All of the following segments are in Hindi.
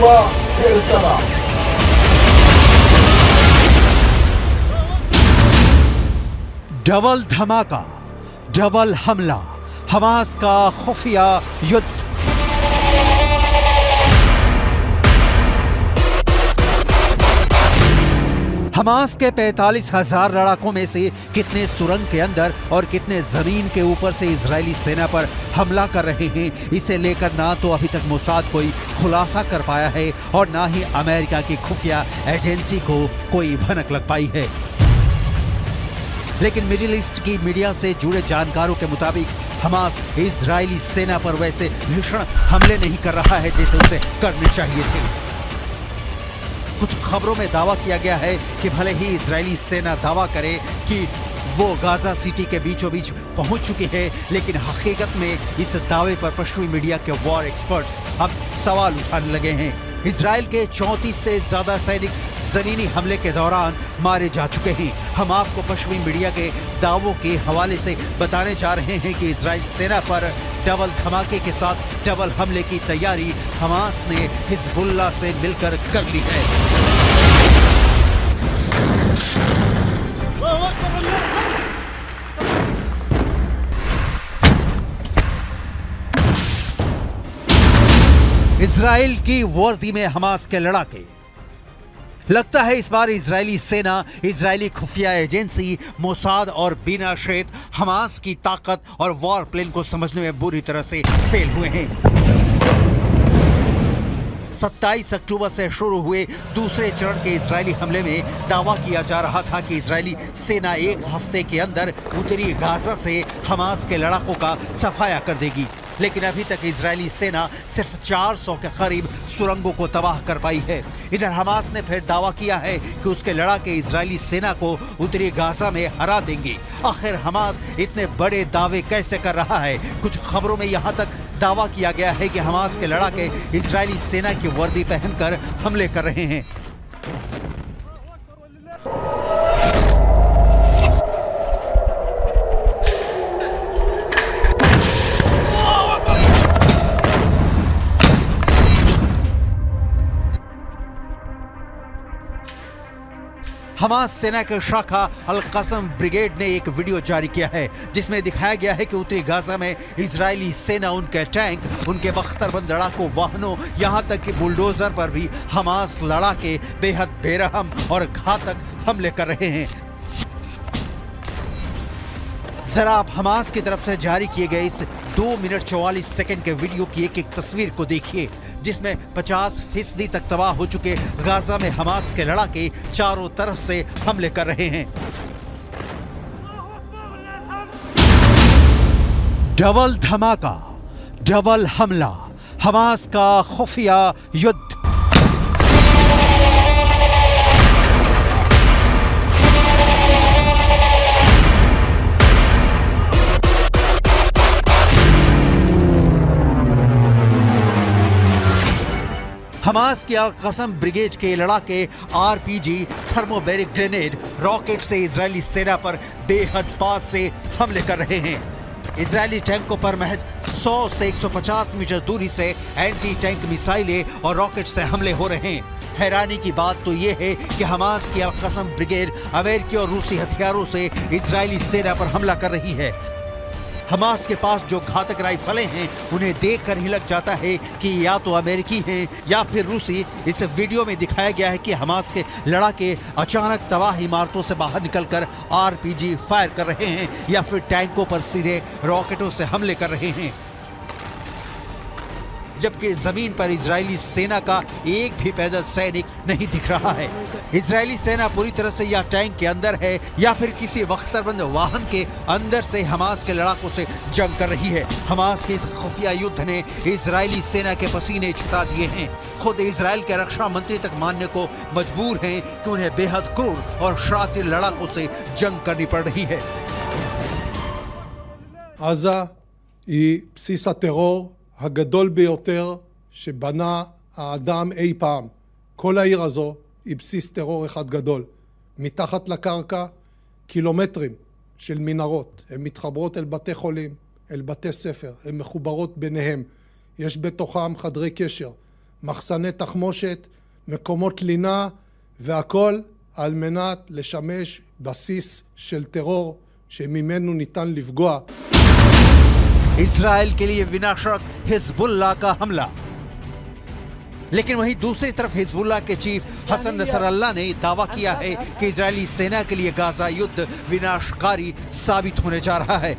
हुआ फिर तबाह। डबल धमाका, डबल हमला, हमास का खुफिया युद्ध। हमास के 45,000 लड़ाकों में से कितने सुरंग के अंदर और कितने जमीन के ऊपर से इजरायली सेना पर हमला कर रहे हैं, इसे लेकर ना तो अभी तक मोसाद कोई खुलासा कर पाया है और ना ही अमेरिका की खुफिया एजेंसी को कोई भनक लग पाई है। लेकिन मिडिल ईस्ट की मीडिया से जुड़े जानकारों के मुताबिक हमास इजरायली सेना पर वैसे भीषण हमले नहीं कर रहा है जैसे उसे करने चाहिए थे। कुछ खबरों में दावा किया गया है कि भले ही इजरायली सेना दावा करे कि वो गाजा सिटी के बीचों बीच पहुंच चुकी है, लेकिन हकीकत में इस दावे पर पश्चिमी मीडिया के वॉर एक्सपर्ट्स अब सवाल उठाने लगे हैं। इजरायल के 34 से ज्यादा सैनिक जमीनी हमले के दौरान मारे जा चुके हैं। हम आपको पश्चिमी मीडिया के दावों के हवाले से बताने जा रहे हैं कि इजरायल सेना पर डबल धमाके के साथ डबल हमले की तैयारी हमास ने हिजबुल्लाह से मिलकर कर ली है। इजराइल की वर्दी में हमास के लड़ाके। लगता है इस बार इजरायली सेना, इजरायली खुफिया एजेंसी मोसाद और बीना शेख हमास की ताकत और वॉर प्लान को समझने में बुरी तरह से फेल हुए हैं। 27 अक्टूबर से शुरू हुए दूसरे चरण के इजरायली हमले में दावा किया जा रहा था कि इजरायली सेना एक हफ्ते के अंदर उत्तरी गाजा से हमास के लड़ाकों का सफाया कर देगी, लेकिन अभी तक इजरायली सेना सिर्फ 400 के करीब सुरंगों को तबाह कर पाई है। इधर हमास ने फिर दावा किया है कि उसके लड़ाके इजरायली सेना को उत्तरी गाजा में हरा देंगे। आखिर हमास इतने बड़े दावे कैसे कर रहा है? कुछ खबरों में यहाँ तक दावा किया गया है कि हमास के लड़ाके इजरायली सेना की वर्दी पहनकर हमले कर रहे हैं। हमास सेना के शाखा अल कसम ब्रिगेड ने एक वीडियो जारी किया है जिसमें दिखाया गया है कि उत्तरी गाजा में इजरायली सेना उनके टैंक, उनके बख्तरबंद लड़ाकू वाहनों, यहां तक कि बुलडोजर पर भी हमास लड़ाके बेहद बेरहम और घातक हमले कर रहे हैं। जरा आप हमास की तरफ से जारी किए गए इस 2 मिनट 44 सेकंड के वीडियो की एक एक तस्वीर को देखिए, जिसमें 50% तक तबाह हो चुके गाजा में हमास के लड़ाके चारों तरफ से हमले कर रहे हैं। डबल धमाका, डबल हमला, हमास का खुफिया युद्ध। हमास की अल कसम ब्रिगेड के लड़ाके आरपीजी, थर्मोबैरिक ग्रेनेड, रॉकेट से इजरायली सेना पर बेहद पास से हमले कर रहे हैं। इजरायली टैंकों पर महज 100 से 150 मीटर दूरी से एंटी टैंक मिसाइलें और रॉकेट से हमले हो रहे हैं। हैरानी की बात तो यह है कि हमास की अल कसम ब्रिगेड अमेरिकी और रूसी हथियारों से इजरायली सेना पर हमला कर रही है। हमास के पास जो घातक राइफलें हैं उन्हें देखकर ही लग जाता है कि या तो अमेरिकी हैं या फिर रूसी। इस वीडियो में दिखाया गया है कि हमास के लड़ाके अचानक तबाह इमारतों से बाहर निकलकर आरपीजी फायर कर रहे हैं या फिर टैंकों पर सीधे रॉकेटों से हमले कर रहे हैं, जबकि जमीन पर इजरायली सेना का एक भी पैदल सैनिक नहीं दिख रहा है। इजरायली सेना पूरी तरह से या टैंक के अंदर है या फिर किसी बख्तरबंद वाहन के अंदर से हमास के लड़ाकों से जंग कर रही है। हमास के इस खुफिया युद्ध ने इजरायली सेना के पसीने छुटा दिए हैं। खुद इजरायल के रक्षा मंत्री तक मानने को मजबूर हैं कि उन्हें बेहद क्रूर और शातिर लड़ाकों से जंग करनी पड़ रही है। עזה היא בסיס הטרור הגדול ביותר שבנה האדם אי פעם. כל העיר הזו היא בסיס טרור אחד גדול. מתחת לקרקע קילומטרים של מנהרות. הן מתחברות אל בתי חולים, אל בתי ספר, הן מחוברות ביניהם. יש בתוכם חדרי קשר. מחסני תחמושת, מקומות לינה, והכל על מנת לשמש בסיס של טרור שממנו ניתן לפגוע. इजराइल के लिए विनाशक हिजबुल्लाह का हमला। लेकिन वहीं दूसरी तरफ हिजबुल्लाह के चीफ हसन नसरल्लाह ने दावा किया है कि इजरायली सेना के लिए गाजा युद्ध विनाशकारी साबित होने जा रहा है।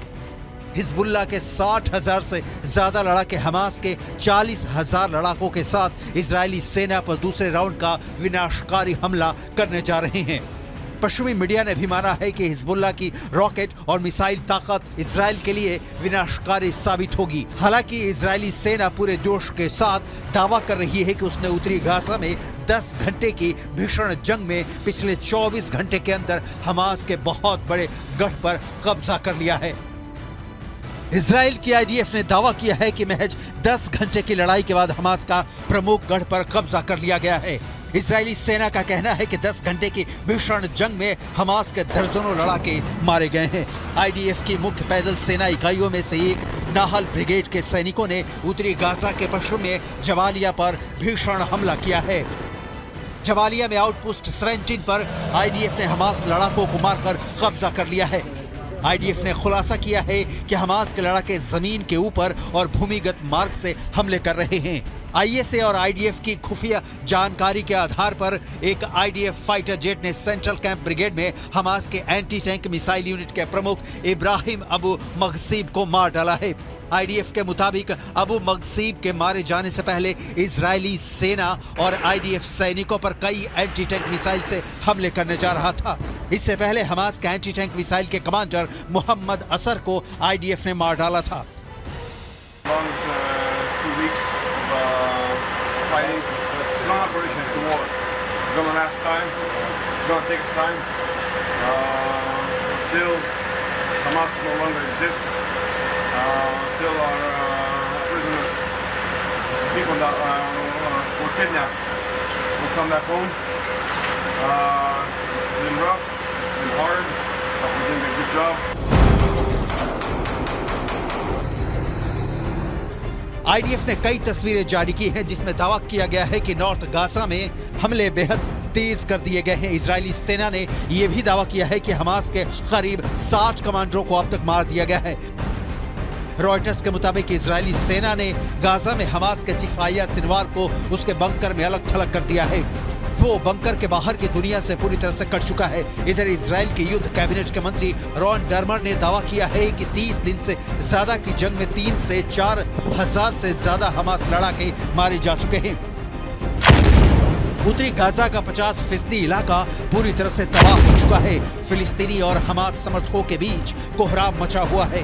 हिजबुल्लाह के 60,000 से ज्यादा लड़ाके हमास के 40,000 लड़ाकों के साथ इजरायली सेना पर दूसरे राउंड का विनाशकारी हमला करने जा रहे हैं। पश्चिमी मीडिया ने भी माना है कि हिजबुल्लाह की रॉकेट और मिसाइल ताकत इजराइल के लिए विनाशकारी साबित होगी। हालांकि इजरायली सेना पूरे जोश के साथ दावा कर रही है कि उसने उत्तरी गाजा में 10 घंटे की भीषण जंग में पिछले 24 घंटे के अंदर हमास के बहुत बड़े गढ़ पर कब्जा कर लिया है। इजराइल की आईडीएफ ने दावा किया है कि महज 10 घंटे की लड़ाई के बाद हमास का प्रमुख गढ़ पर कब्जा कर लिया गया है। इजरायली सेना का कहना है कि 10 घंटे की भीषण जंग में हमास के दर्जनों लड़ाके मारे गए हैं। आईडीएफ की मुख्य पैदल सेना इकाइयों में से एक नाहल ब्रिगेड के सैनिकों ने उत्तरी गाजा के पश्चिम में जबालिया पर भीषण हमला किया है। जबालिया में आउटपोस्ट 17 पर आईडीएफ ने हमास लड़ाकों को मारकर कब्जा कर लिया है। आईडीएफ ने खुलासा किया है कि हमास के लड़ाके जमीन के ऊपर और भूमिगत मार्ग से हमले कर रहे हैं। आईएसए और आईडीएफ की खुफिया जानकारी के आधार पर एक आईडीएफ फाइटर जेट ने सेंट्रल कैंप ब्रिगेड में हमास के एंटी टैंक मिसाइल यूनिट के प्रमुख इब्राहिम अबू मगसीब को मार डाला है। आईडीएफ के मुताबिक अबू मगसीब के मारे जाने से पहले इजरायली सेना और आईडीएफ सैनिकों पर कई एंटी टैंक मिसाइल से हमले करने जा रहा था। इससे पहले हमास के एंटी टैंक मिसाइल के कमांडर मोहम्मद असर को आईडीएफ ने मार डाला था। Till our prisoners, people that were kidnapped, will come back home. It's been rough, it's been hard, but we're doing a good job. IDF ने कई तस्वीरें जारी की हैं जिसमें दावा किया गया है कि नॉर्थ गाजा में हमले बेहद तेज कर दिए गए हैं। इजरायली सेना ने यह भी दावा किया है कि हमास के करीब 60 कमांडरों को अब तक मार दिया गया है। रॉयटर्स के मुताबिक इजरायली सेना ने गाजा में हमास के चीफ आया सिनवार को उसके बंकर में अलग थलग कर दिया है। वो बंकर के बाहर की दुनिया से पूरी तरह से कट चुका है। इधर इजराइल के युद्ध कैबिनेट के मंत्री रॉन डर्मर ने दावा किया है कि 30 दिन से ज्यादा की जंग में 3 से 4 हजार से ज्यादा हमास लड़ाके मारे जा चुके हैं। उत्तरी गाजा का 50% इलाका पूरी तरह से तबाह हो चुका है। फिलिस्तीनी और हमास समर्थकों के बीच कोहराम मचा हुआ है।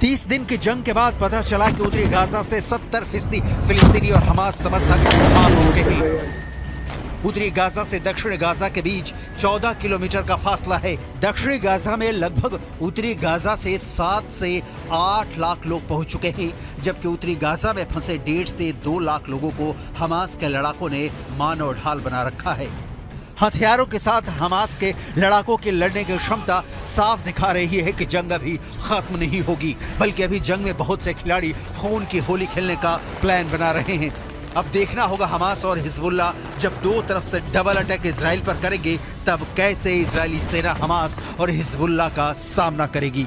30 दिन की जंग के बाद पता चला कि उत्तरी गाजा से 70% फिलिस्तीनी और हमास समर्थक भाग चुके हैं। उत्तरी गाजा से दक्षिण गाजा के बीच 14 किलोमीटर का फासला है। दक्षिणी गाजा में लगभग उत्तरी गाजा से 7 से 8 लाख लोग पहुंच चुके हैं, जबकि उत्तरी गाजा में फंसे 1.5 से 2 लाख लोगों को हमास के लड़ाकों ने मानव ढाल बना रखा है। हथियारों के साथ हमास के लड़ाकों की लड़ने की क्षमता साफ दिखा रही है कि जंग अभी खत्म नहीं होगी, बल्कि अभी जंग में बहुत से खिलाड़ी खून की होली खेलने का प्लान बना रहे हैं। अब देखना होगा हमास और हिजबुल्लाह जब दो तरफ से डबल अटैक इजराइल पर करेंगे, तब कैसे इजरायली सेना हमास और हिजबुल्लाह का सामना करेगी।